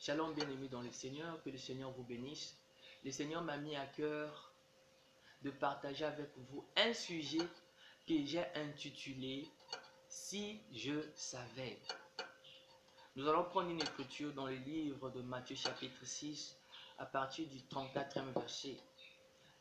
Shalom bien-aimés dans le Seigneur, que le Seigneur vous bénisse. Le Seigneur m'a mis à cœur de partager avec vous un sujet que j'ai intitulé « Si je savais ». Nous allons prendre une écriture dans le livre de Matthieu chapitre 6 à partir du 34e verset.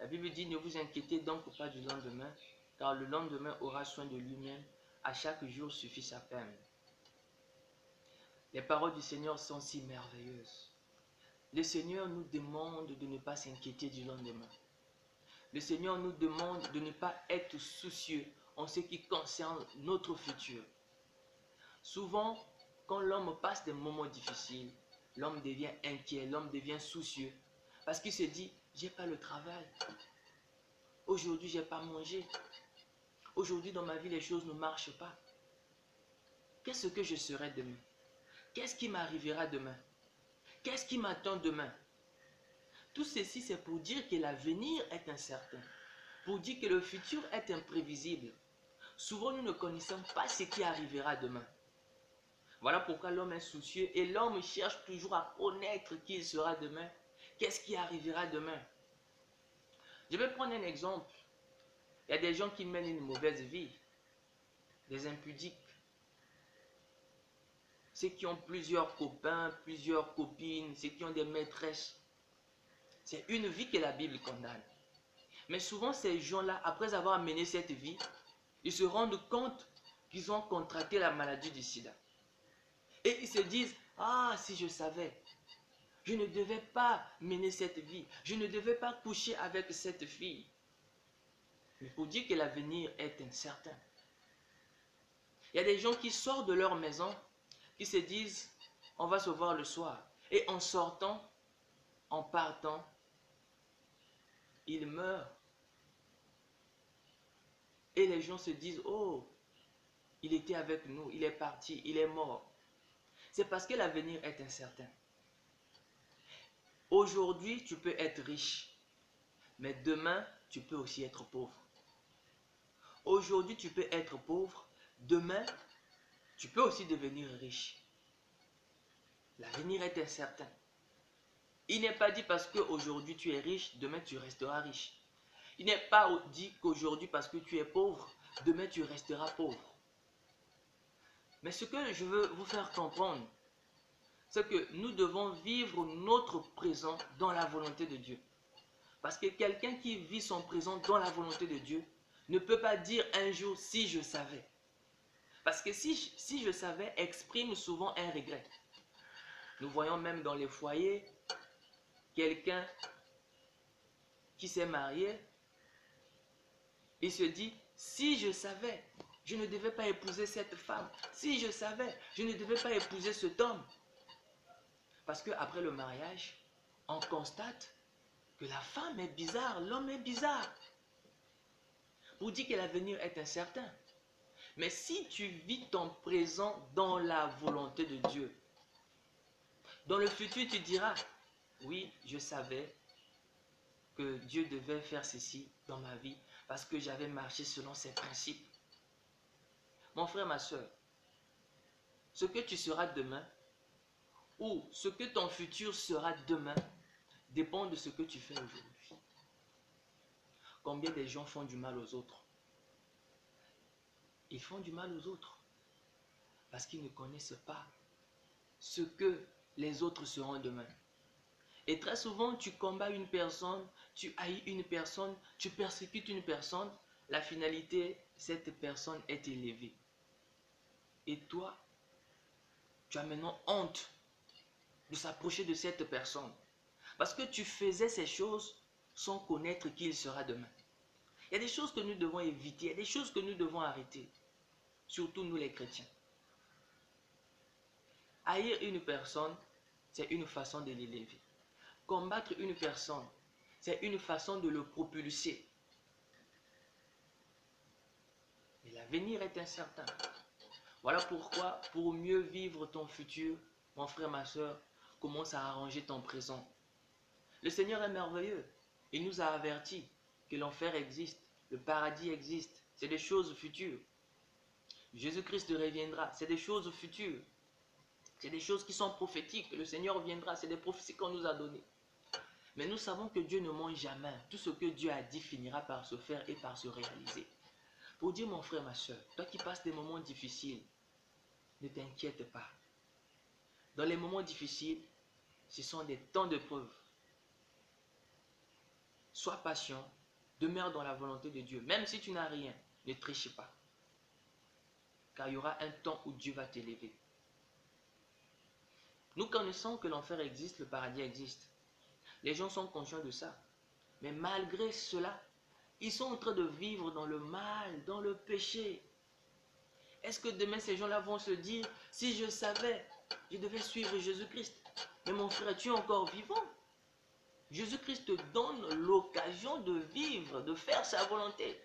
La Bible dit « Ne vous inquiétez donc pas du lendemain, car le lendemain aura soin de lui-même, à chaque jour suffit sa peine. » Les paroles du Seigneur sont si merveilleuses. Le Seigneur nous demande de ne pas s'inquiéter du lendemain. Le Seigneur nous demande de ne pas être soucieux en ce qui concerne notre futur. Souvent, quand l'homme passe des moments difficiles, l'homme devient inquiet, l'homme devient soucieux. Parce qu'il se dit, j'ai pas le travail. Aujourd'hui, j'ai pas mangé. Aujourd'hui, dans ma vie, les choses ne marchent pas. Qu'est-ce que je serai demain? Qu'est-ce qui m'arrivera demain? Qu'est-ce qui m'attend demain? Tout ceci, c'est pour dire que l'avenir est incertain. Pour dire que le futur est imprévisible. Souvent, nous ne connaissons pas ce qui arrivera demain. Voilà pourquoi l'homme est soucieux et l'homme cherche toujours à connaître qui il sera demain. Qu'est-ce qui arrivera demain? Je vais prendre un exemple. Il y a des gens qui mènent une mauvaise vie. Des impudiques. Ceux qui ont plusieurs copains, plusieurs copines, ceux qui ont des maîtresses. C'est une vie que la Bible condamne. Mais souvent, ces gens-là, après avoir mené cette vie, ils se rendent compte qu'ils ont contracté la maladie du sida. Et ils se disent, ah, si je savais, je ne devais pas mener cette vie, je ne devais pas coucher avec cette fille. Mais pour dire que l'avenir est incertain. Il y a des gens qui sortent de leur maison, qui se disent, on va se voir le soir. Et en sortant, en partant, ils meurent. Et les gens se disent, oh, il était avec nous, il est parti, il est mort. C'est parce que l'avenir est incertain. Aujourd'hui, tu peux être riche, mais demain, tu peux aussi être pauvre. Aujourd'hui, tu peux être pauvre, demain, tu peux aussi devenir riche. L'avenir est incertain. Il n'est pas dit parce qu'aujourd'hui tu es riche, demain tu resteras riche. Il n'est pas dit qu'aujourd'hui parce que tu es pauvre, demain tu resteras pauvre. Mais ce que je veux vous faire comprendre, c'est que nous devons vivre notre présent dans la volonté de Dieu. Parce que quelqu'un qui vit son présent dans la volonté de Dieu ne peut pas dire un jour si je savais. Parce que si je savais exprime souvent un regret. Nous voyons même dans les foyers quelqu'un qui s'est marié, il se dit si je savais, je ne devais pas épouser cette femme. Si je savais, je ne devais pas épouser cet homme. Parce qu'après le mariage, on constate que la femme est bizarre, l'homme est bizarre. Pour dire que l'avenir est incertain. Mais si tu vis ton présent dans la volonté de Dieu, dans le futur tu diras, oui, je savais que Dieu devait faire ceci dans ma vie parce que j'avais marché selon ses principes. Mon frère, ma soeur, ce que tu seras demain ou ce que ton futur sera demain dépend de ce que tu fais aujourd'hui. Combien de gens font du mal aux autres? Ils font du mal aux autres parce qu'ils ne connaissent pas ce que les autres seront demain. Et très souvent, tu combats une personne, tu haïs une personne, tu persécutes une personne. La finalité, cette personne est élevée. Et toi, tu as maintenant honte de s'approcher de cette personne. Parce que tu faisais ces choses sans connaître qui il sera demain. Il y a des choses que nous devons éviter, il y a des choses que nous devons arrêter. Surtout nous les chrétiens. Haïr une personne, c'est une façon de l'élever. Combattre une personne, c'est une façon de le propulser. Mais l'avenir est incertain. Voilà pourquoi, pour mieux vivre ton futur, mon frère, ma soeur, commence à arranger ton présent. Le Seigneur est merveilleux. Il nous a avertis que l'enfer existe, le paradis existe. C'est des choses futures. Jésus-Christ reviendra, c'est des choses futures. C'est des choses qui sont prophétiques. Le Seigneur viendra. C'est des prophéties qu'on nous a données. Mais nous savons que Dieu ne ment jamais. Tout ce que Dieu a dit finira par se faire et par se réaliser. Pour dire, mon frère, ma soeur, toi qui passes des moments difficiles, ne t'inquiète pas. Dans les moments difficiles, ce sont des temps de preuve. Sois patient, demeure dans la volonté de Dieu. Même si tu n'as rien, ne triche pas. Car il y aura un temps où Dieu va t'élever. Nous connaissons que l'enfer existe, le paradis existe. Les gens sont conscients de ça. Mais malgré cela, ils sont en train de vivre dans le mal, dans le péché. Est-ce que demain ces gens-là vont se dire, si je savais, je devais suivre Jésus-Christ. Mais mon frère, tu es encore vivant. Jésus-Christ te donne l'occasion de vivre, de faire sa volonté.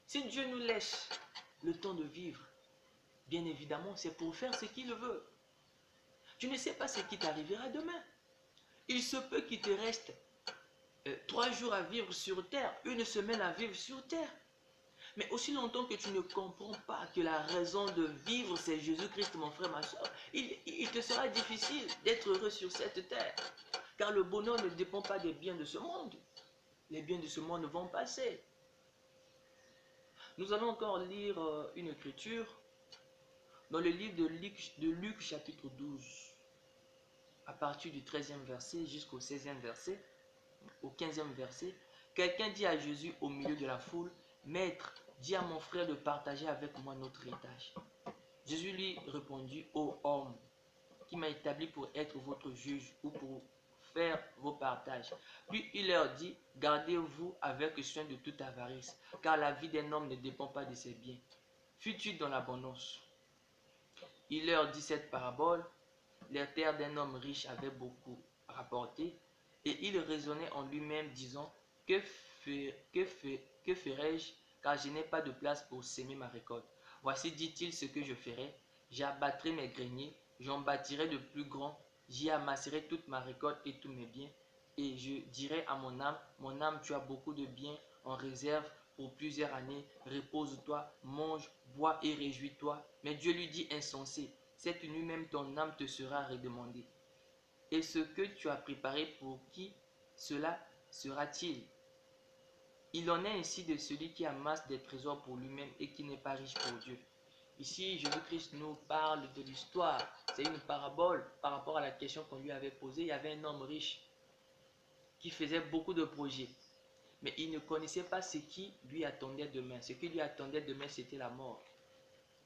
Si Dieu nous laisse le temps de vivre, bien évidemment, c'est pour faire ce qu'il veut. Tu ne sais pas ce qui t'arrivera demain. Il se peut qu'il te reste 3 jours à vivre sur terre, 1 semaine à vivre sur terre. Mais aussi longtemps que tu ne comprends pas que la raison de vivre, c'est Jésus-Christ, mon frère, ma soeur, il te sera difficile d'être heureux sur cette terre. Car le bonheur ne dépend pas des biens de ce monde. Les biens de ce monde vont passer. Nous allons encore lire une écriture dans le livre de Luc chapitre 12, à partir du 13e verset jusqu'au 16e verset, au 15e verset. Quelqu'un dit à Jésus au milieu de la foule, « Maître, dis à mon frère de partager avec moi notre héritage. » Jésus lui répondit, « Ô homme, qui m'a établi pour être votre juge ou pour faire vos partages. » Puis il leur dit, « Gardez-vous avec soin de toute avarice, car la vie d'un homme ne dépend pas de ses biens. Fus-tu dans l'abondance? » Il leur dit cette parabole, « Les terres d'un homme riche avaient beaucoup rapporté, et il raisonnait en lui-même, disant, que ferai-je, car je n'ai pas de place pour s'aimer ma récolte. Voici, dit-il, ce que je ferai. J'abattrai mes greniers, j'en bâtirai de plus grands, j'y amasserai toute ma récolte et tous mes biens. Et je dirai à mon âme, tu as beaucoup de biens en réserve pour plusieurs années, repose-toi, mange, bois et réjouis-toi. Mais Dieu lui dit, insensé, cette nuit même ton âme te sera redemandée. Et ce que tu as préparé, pour qui cela sera-t-il? Il en est ainsi de celui qui amasse des trésors pour lui-même et qui n'est pas riche pour Dieu. » Ici, Jésus-Christ nous parle de l'histoire. C'est une parabole par rapport à la question qu'on lui avait posée. Il y avait un homme riche qui faisait beaucoup de projets. Mais il ne connaissait pas ce qui lui attendait demain. Ce qui lui attendait demain, c'était la mort.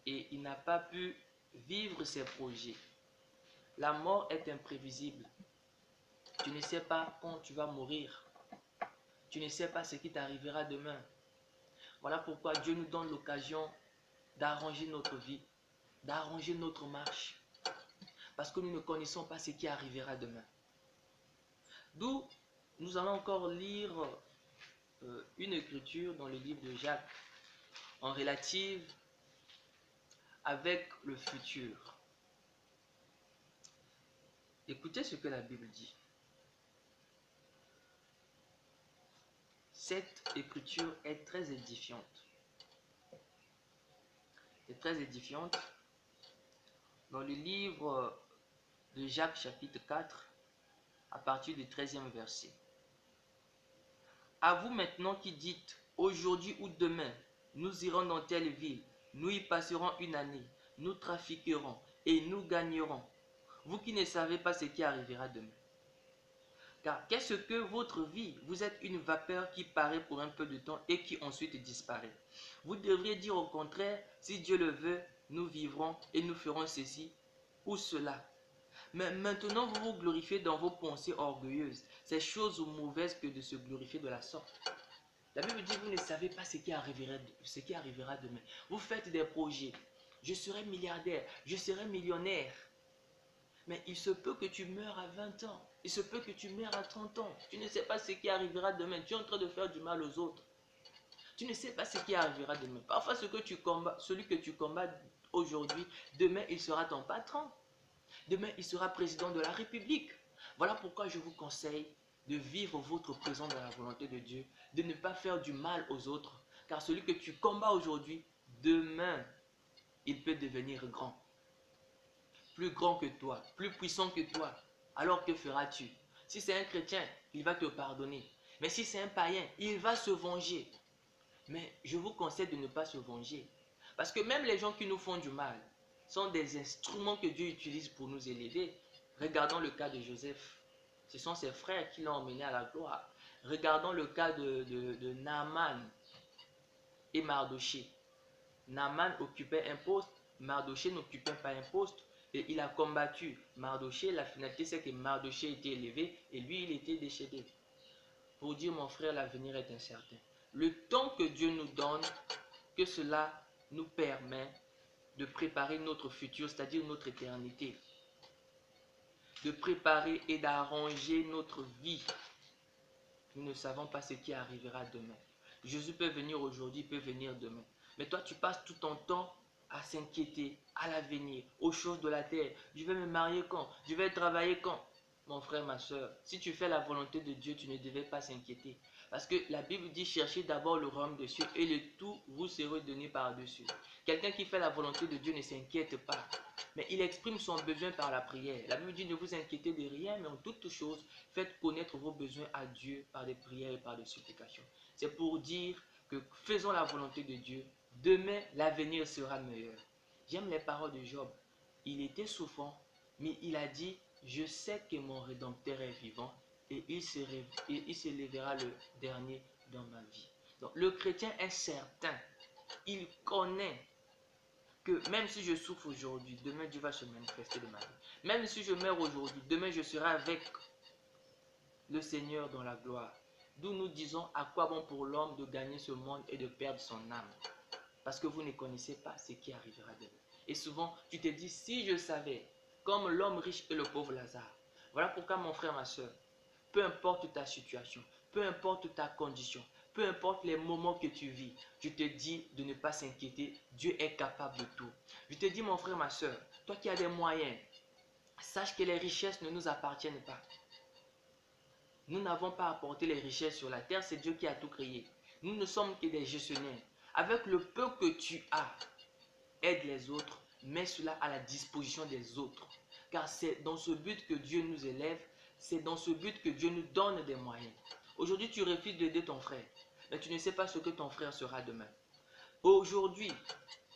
Et il n'a pas pu vivre ses projets. La mort est imprévisible. Tu ne sais pas quand tu vas mourir. Tu ne sais pas ce qui t'arrivera demain. Voilà pourquoi Dieu nous donne l'occasion d'arranger notre vie, d'arranger notre marche. Parce que nous ne connaissons pas ce qui arrivera demain. D'où nous allons encore lire une écriture dans le livre de Jacques en relative avec le futur. Écoutez ce que la Bible dit. Cette écriture est très édifiante. C'est très édifiante. Dans le livre de Jacques chapitre 4, à partir du 13e verset. À vous maintenant qui dites, aujourd'hui ou demain, nous irons dans telle ville, nous y passerons une année, nous trafiquerons et nous gagnerons. Vous qui ne savez pas ce qui arrivera demain. Car qu'est-ce que votre vie? Vous êtes une vapeur qui paraît pour un peu de temps et qui ensuite disparaît. Vous devriez dire au contraire, si Dieu le veut, nous vivrons et nous ferons ceci ou cela. Mais maintenant, vous vous glorifiez dans vos pensées orgueilleuses. C'est chose mauvaise que de se glorifier de la sorte. La Bible dit, vous ne savez pas ce qui arrivera demain. Vous faites des projets. Je serai milliardaire, je serai millionnaire. Mais il se peut que tu meurs à 20 ans. Il se peut que tu meurs à 30 ans. Tu ne sais pas ce qui arrivera demain. Tu es en train de faire du mal aux autres. Tu ne sais pas ce qui arrivera demain. Parfois, celui que tu combats aujourd'hui, demain, il sera ton patron. Demain, il sera président de la République. Voilà pourquoi je vous conseille de vivre votre présent dans la volonté de Dieu, de ne pas faire du mal aux autres. Car celui que tu combats aujourd'hui, demain, il peut devenir grand. plus grand que toi, plus puissant que toi, alors que feras-tu? Si c'est un chrétien, il va te pardonner. Mais si c'est un païen, il va se venger. Mais je vous conseille de ne pas se venger. Parce que même les gens qui nous font du mal sont des instruments que Dieu utilise pour nous élever. Regardons le cas de Joseph. Ce sont ses frères qui l'ont emmené à la gloire. Regardons le cas de Naaman et Mardoché. Naaman occupait un poste, Mardoché n'occupait pas un poste. Et il a combattu Mardoché. La finalité, c'est que Mardoché était élevé et lui, il était déchédé. Pour dire, mon frère, l'avenir est incertain. Le temps que Dieu nous donne, que cela nous permet de préparer notre futur, c'est-à-dire notre éternité. De préparer et d'arranger notre vie. Nous ne savons pas ce qui arrivera demain. Jésus peut venir aujourd'hui, il peut venir demain. Mais toi, tu passes tout ton temps à s'inquiéter, à l'avenir, aux choses de la terre. Je vais me marier quand? Je vais travailler quand? Mon frère, ma soeur, si tu fais la volonté de Dieu, tu ne devais pas s'inquiéter. Parce que la Bible dit, cherchez d'abord le royaume des cieux et le tout vous sera donné par-dessus. Quelqu'un qui fait la volonté de Dieu ne s'inquiète pas. Mais il exprime son besoin par la prière. La Bible dit, ne vous inquiétez de rien, mais en toutes choses, faites connaître vos besoins à Dieu par des prières et par des supplications. C'est pour dire que faisons la volonté de Dieu. Demain, l'avenir sera meilleur. J'aime les paroles de Job. Il était souffrant, mais il a dit, je sais que mon Rédempteur est vivant et il se lèvera le dernier dans ma vie. Donc, le chrétien est certain. Il connaît que même si je souffre aujourd'hui, demain Dieu va se manifester de ma vie. Même si je meurs aujourd'hui, demain je serai avec le Seigneur dans la gloire. D'où nous disons, à quoi bon pour l'homme de gagner ce monde et de perdre son âme? Parce que vous ne connaissez pas ce qui arrivera demain. Et souvent, tu te dis, si je savais, comme l'homme riche et le pauvre Lazare. Voilà pourquoi mon frère, ma soeur, peu importe ta situation, peu importe ta condition, peu importe les moments que tu vis, je te dis de ne pas s'inquiéter. Dieu est capable de tout. Je te dis, mon frère, ma soeur, toi qui as des moyens, sache que les richesses ne nous appartiennent pas. Nous n'avons pas apporté les richesses sur la terre, c'est Dieu qui a tout créé. Nous ne sommes que des gestionnaires. Avec le peu que tu as, aide les autres, mets cela à la disposition des autres. Car c'est dans ce but que Dieu nous élève, c'est dans ce but que Dieu nous donne des moyens. Aujourd'hui, tu refuses d'aider ton frère, mais tu ne sais pas ce que ton frère sera demain. Aujourd'hui,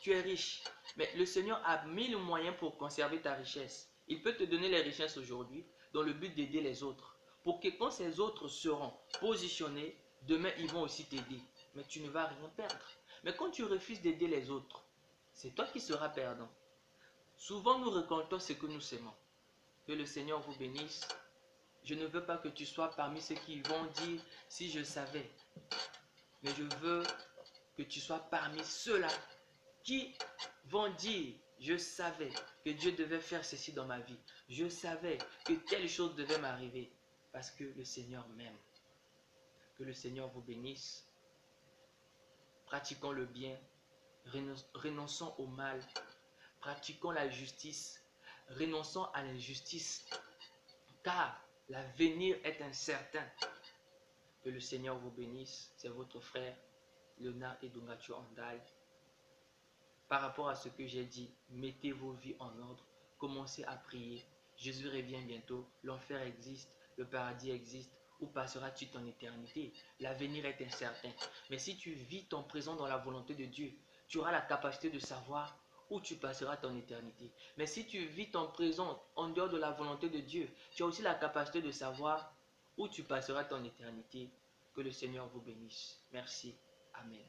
tu es riche, mais le Seigneur a mis le moyen pour conserver ta richesse. Il peut te donner les richesses aujourd'hui dans le but d'aider les autres. Pour que quand ces autres seront positionnés, demain ils vont aussi t'aider. Mais tu ne vas rien perdre. Mais quand tu refuses d'aider les autres, c'est toi qui seras perdant. Souvent nous récoltons ce que nous sémons. Que le Seigneur vous bénisse. Je ne veux pas que tu sois parmi ceux qui vont dire si je savais. Mais je veux que tu sois parmi ceux-là qui vont dire je savais que Dieu devait faire ceci dans ma vie. Je savais que telle chose devait m'arriver parce que le Seigneur m'aime. Que le Seigneur vous bénisse. Pratiquons le bien. Renonçons au mal. Pratiquons la justice. Renonçons à l'injustice. Car l'avenir est incertain. Que le Seigneur vous bénisse. C'est votre frère Léonard Edongacho Andal. Par rapport à ce que j'ai dit, mettez vos vies en ordre. Commencez à prier. Jésus revient bientôt. L'enfer existe. Le paradis existe. Où passeras-tu ton éternité? L'avenir est incertain. Mais si tu vis ton présent dans la volonté de Dieu, tu auras la capacité de savoir où tu passeras ton éternité. Mais si tu vis ton présent en dehors de la volonté de Dieu, tu as aussi la capacité de savoir où tu passeras ton éternité. Que le Seigneur vous bénisse. Merci. Amen.